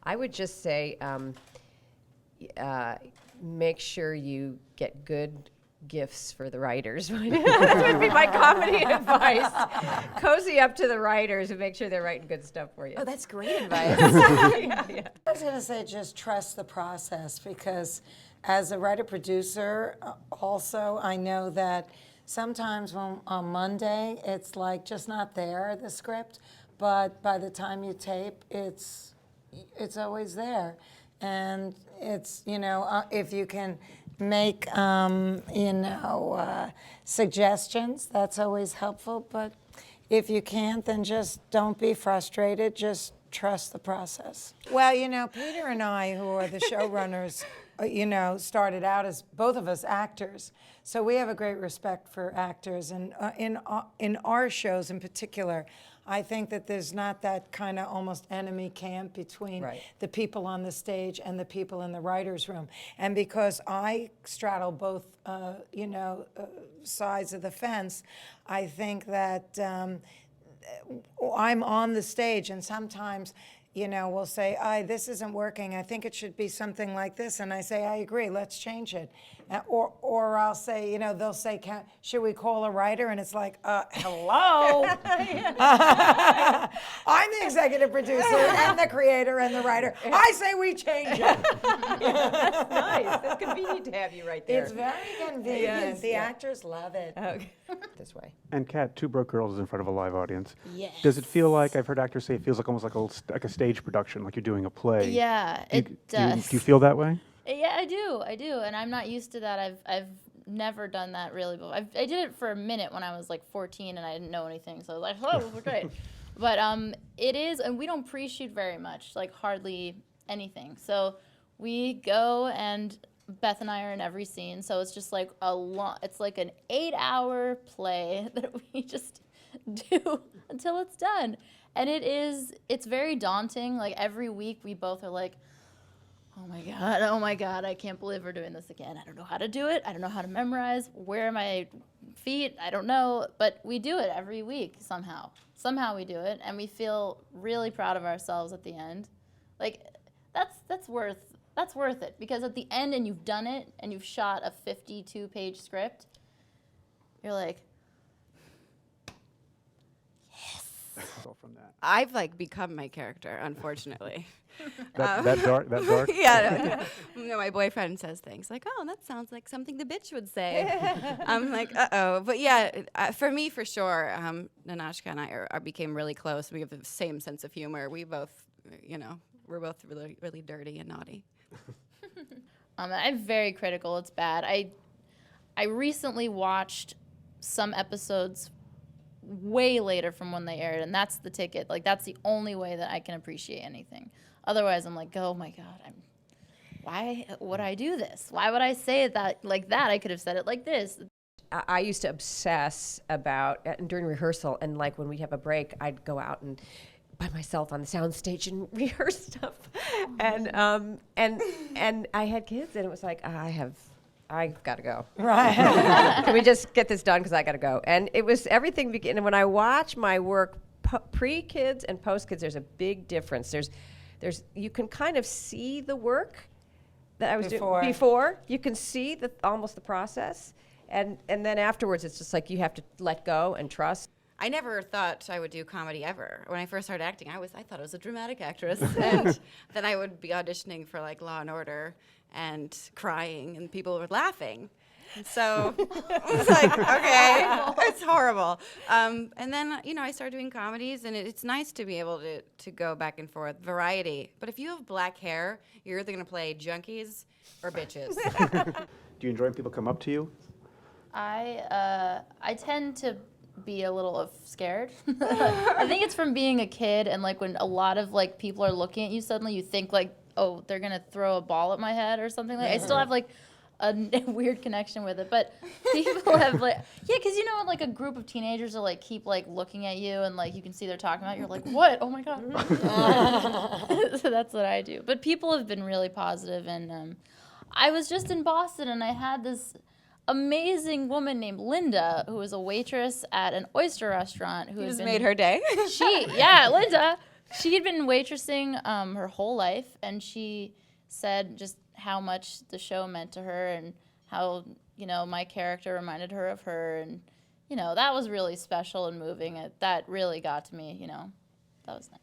I would just say make sure you get good gifts for the writers. That would be my comedy advice. Cozy up to the writers and make sure they're writing good stuff for you. Oh, that's great advice. I was going to say just trust the process, because as a writer-producer also, I know that sometimes on Monday it's like just not there, the script, but by the time you tape, it's always there. And it's, if you can make, suggestions, that's always helpful. But if you can't, then just don't be frustrated. Just trust the process. Well, Peter and I, who are the showrunners, started out as both of us actors. So we have a great respect for actors. And in our shows in particular, I think that there's not that kind of almost enemy camp between the people on the stage and the people in the writer's room. And because I straddle both, sides of the fence, I think that I'm on the stage, and sometimes, we'll say, this isn't working. I think it should be something like this. And I say, I agree, let's change it. Or I'll say, they'll say, should we call a writer? And it's like, hello? I'm the executive producer and the creator and the writer. I say we change it. That's nice. That's convenient to have you right there. It's very convenient. Yes, the actors love it. Okay. This way. And Kat, Two Broke Girls is in front of a live audience. Yes. Does it feel like, I've heard actors say it feels like almost like a stage production, like you're doing a play? Yeah, it does. Do you feel that way? Yeah, I do, and I'm not used to that. I've never done that really before. I did it for a minute when I was like 14 and I didn't know anything, so I was like, oh, this is great. But it is, and we don't pre-shoot very much, like hardly anything. So we go, and Beth and I are in every scene, so it's just like it's like an 8-hour play that we just do until it's done. And it's very daunting. Like every week we both are like, oh my God, I can't believe we're doing this again. I don't know how to do it. I don't know how to memorize. Where are my feet? I don't know. But we do it every week somehow. Somehow we do it, and we feel really proud of ourselves at the end. Like, that's worth it, because at the end, and you've done it, and you've shot a 52-page script, you're like, yes. From that. I've become my character, unfortunately. That dark? Yeah, no, my boyfriend says things like, oh, that sounds like something the bitch would say. I'm like, uh-oh. But yeah, for me, for sure, Nanashka and I became really close. We have the same sense of humor. We both, we're both really, really dirty and naughty. I'm very critical. It's bad. I recently watched some episodes way later from when they aired, and that's the ticket. Like, that's the only way that I can appreciate anything. Otherwise, I'm like, oh my God, why would I do this? Why would I say it like that? I could have said it like this. I used to obsess about during rehearsal, and like when we'd have a break, I'd go out and by myself on the soundstage and rehearse stuff. And I had kids, and it was like, I've got to go. Right. Can we just get this done, because I got to go. And it was everything beginning. When I watch my work pre-kids and post-kids, there's a big difference. You can kind of see the work that I was doing before. You can see almost the process. And then afterwards, it's just like you have to let go and trust. I never thought I would do comedy ever. When I first started acting, I thought I was a dramatic actress. And then I would be auditioning for like Law and Order and crying, and people were laughing. So it was like, okay, it's horrible. And then, I started doing comedies, and it's nice to be able to go back and forth, variety. But if you have black hair, you're either going to play junkies or bitches. Do you enjoy when people come up to you? I tend to be a little scared. I think it's from being a kid, and like when a lot of like people are looking at you, suddenly you think like, oh, they're gonna throw a ball at my head or something. Like I still have like a weird connection with it, but people have like, yeah, because when like a group of teenagers are like keep like looking at you, and like you can see they're talking about you, you're like, what? Oh my God. So that's what I do. But people have been really positive, and I was just in Boston, and I had this amazing woman named Linda, who was a waitress at an oyster restaurant. Who just made her day. Linda. She had been waitressing her whole life, and she said just how much the show meant to her and how, my character reminded her of her. And, that was really special and moving. That really got to me, That was nice.